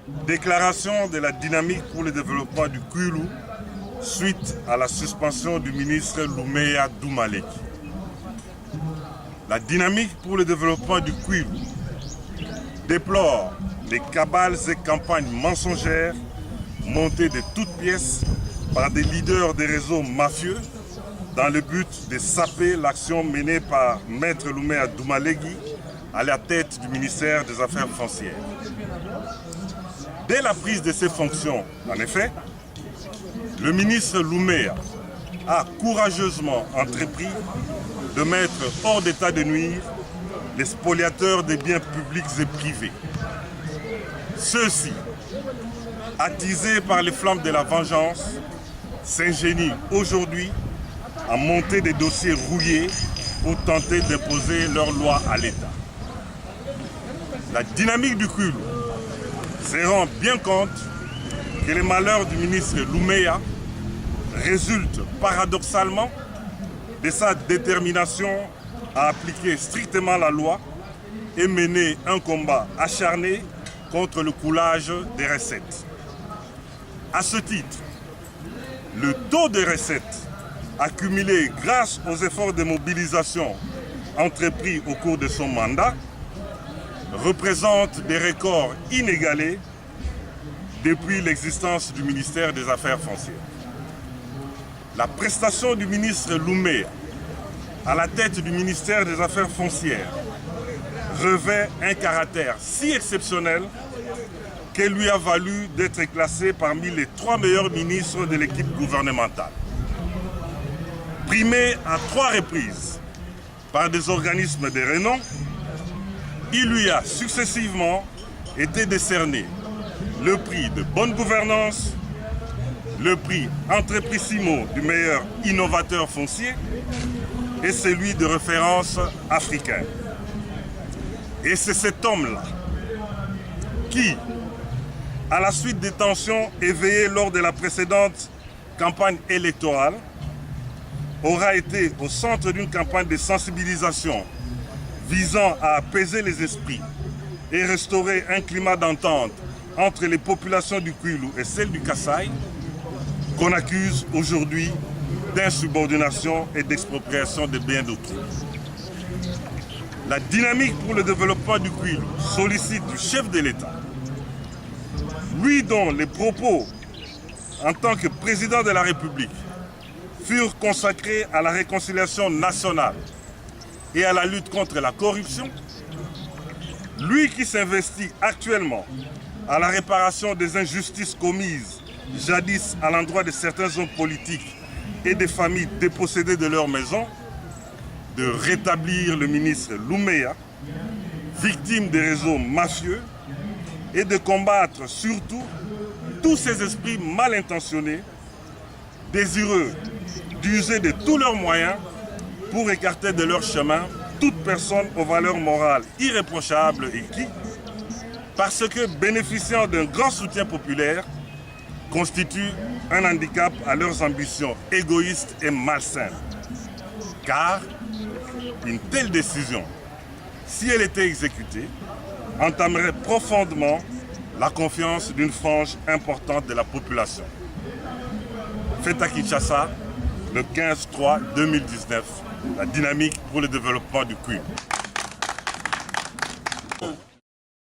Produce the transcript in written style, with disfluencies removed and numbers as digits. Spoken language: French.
Déclaration de la dynamique pour le développement du Kwilu suite à la suspension du ministre Loumeya Doumaleki. La dynamique pour le développement du Kwilu déplore les cabales et campagnes mensongères montées de toutes pièces par des leaders des réseaux mafieux dans le but de saper l'action menée par Maître Loumeya Doumaleki à la tête du ministère des Affaires foncières. Dès la prise de ses fonctions, en effet, le ministre Loumeya a courageusement entrepris de mettre hors d'état de nuire les spoliateurs des biens publics et privés. Ceux-ci, attisés par les flammes de la vengeance, s'ingénient aujourd'hui à monter des dossiers rouillés pour tenter d'imposer leur loi à l'État. La dynamique du Kwilu se rend bien compte que les malheurs du ministre Loumeya résultent paradoxalement de sa détermination à appliquer strictement la loi et mener un combat acharné contre le coulage des recettes. À ce titre, le taux de recettes accumulé grâce aux efforts de mobilisation entrepris au cours de son mandat représente des records inégalés depuis l'existence du ministère des Affaires foncières. La prestation du ministre Loumeya à la tête du ministère des Affaires foncières revêt un caractère si exceptionnel qu'elle lui a valu d'être classé parmi les 3 meilleurs ministres de l'équipe gouvernementale. Primé à 3 reprises par des organismes de renom, il lui a successivement été décerné le prix de bonne gouvernance, le prix Entreprissimo du meilleur innovateur foncier et celui de référence africain. Et c'est cet homme-là qui, à la suite des tensions éveillées lors de la précédente campagne électorale, aura été au centre d'une campagne de sensibilisation visant à apaiser les esprits et restaurer un climat d'entente entre les populations du Kwilu et celles du Kasaï, qu'on accuse aujourd'hui d'insubordination et d'expropriation des biens d'autrui. La dynamique pour le développement du Kwilu sollicite du chef de l'État, lui dont les propos en tant que président de la République furent consacrés à la réconciliation nationale et à la lutte contre la corruption, lui qui s'investit actuellement à la réparation des injustices commises jadis à l'endroit de certains hommes politiques et des familles dépossédées de leurs maisons, de rétablir le ministre Loumeya, victime des réseaux mafieux, et de combattre surtout tous ces esprits mal intentionnés, désireux d'user de tous leurs moyens pour écarter de leur chemin toute personne aux valeurs morales irréprochables et qui, parce que bénéficiant d'un grand soutien populaire, constitue un handicap à leurs ambitions égoïstes et malsaines. Car une telle décision, si elle était exécutée, entamerait profondément la confiance d'une frange importante de la population. Fait à Kinshasa, le 15-3-2019, la dynamique pour le développement du Kwilu.